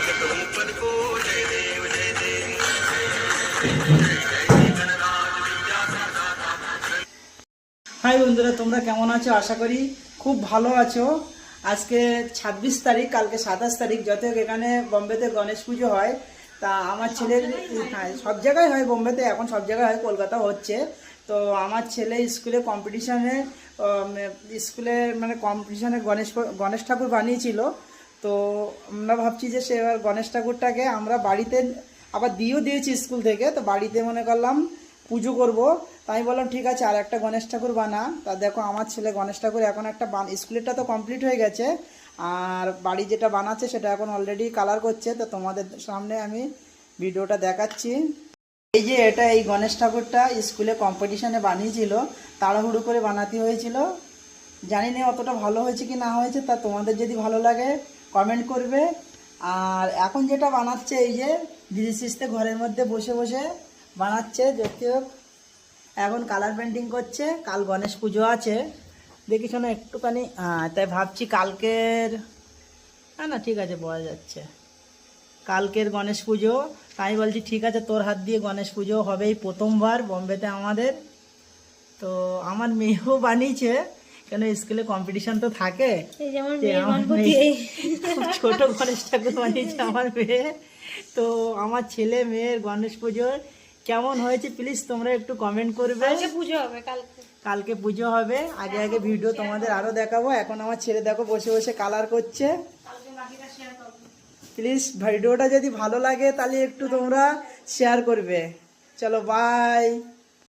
High বন্ধুরা, তোমরা কেমন আছো? আশা করি খুব ভালো আছো। আজকে 26 তারিখ, কালকে 27 তারিখ। যত এখানে বোম্বেতে গণেশ পুজো হয়, তা আমার ছেলের, হ্যাঁ সব জায়গায় হয় বোম্বেতে, এখন সব জায়গায় হয়, কলকাতা হচ্ছে। তো আমার ছেলে স্কুলে কম্পিটিশানে, মানে কম্পিটিশানে গণেশ ঠাকুর বানিয়েছিল। তো আমরা ভাবছি যে সে এবার গণেশ ঠাকুরটাকে আমরা বাড়িতে আবার দিয়েছি স্কুল থেকে। তো বাড়িতে মনে করলাম পুজো করব। তাই বললাম ঠিক আছে, আর একটা গণেশ ঠাকুর বানা। তা দেখো আমার ছেলে গণেশ ঠাকুর এখন একটা স্কুলেরটা তো কমপ্লিট হয়ে গেছে, আর বাড়ি যেটা বানাচ্ছে সেটা এখন অলরেডি কালার করছে। তো তোমাদের সামনে আমি ভিডিওটা দেখাচ্ছি। এই যে এটা, এই গণেশ ঠাকুরটা স্কুলে কম্পিটিশানে বানিয়েছিল, তাড়াহুড়ো করে বানাতে হয়েছিল। জানি না অতটা ভালো হয়েছে কি না হয়েছে, তা তোমাদের যদি ভালো লাগে কমেন্ট করবে। আর এখন যেটা বানাচ্ছে, এই যে ধীরে ঘরের মধ্যে বসে বসে বানাচ্ছে, দেখতে এখন কালার পেন্টিং করছে। কাল গণেশ পুজো আছে, দেখি শোনো একটুখানি, তাই ভাবছি কালকের, না ঠিক আছে বলা যাচ্ছে, কালকের গণেশ পুজো। তাই বলছি ঠিক আছে, তোর হাত দিয়ে গণেশ পুজো হবে এই প্রথমবার বোম্বেতে আমাদের। তো আমার মেয়েও বানিয়েছে, কেন স্কুলে কম্পিটিশন তো থাকে। খুব ছোট গণেশ ঠাকুর বানিয়েছে আমার মেয়ে। তো আমার ছেলে মেয়ের গণেশ পুজোর কেমন হয়েছে প্লিজ তোমরা একটু কমেন্ট করবে। কালকে পুজো হবে, আগে আগে ভিডিও তোমাদের আরো দেখাবো। এখন আমার ছেলে দেখো বসে বসে কালার করছে। প্লিজ ভিডিওটা যদি ভালো লাগে তাহলে একটু তোমরা শেয়ার করবে। চলো বাই।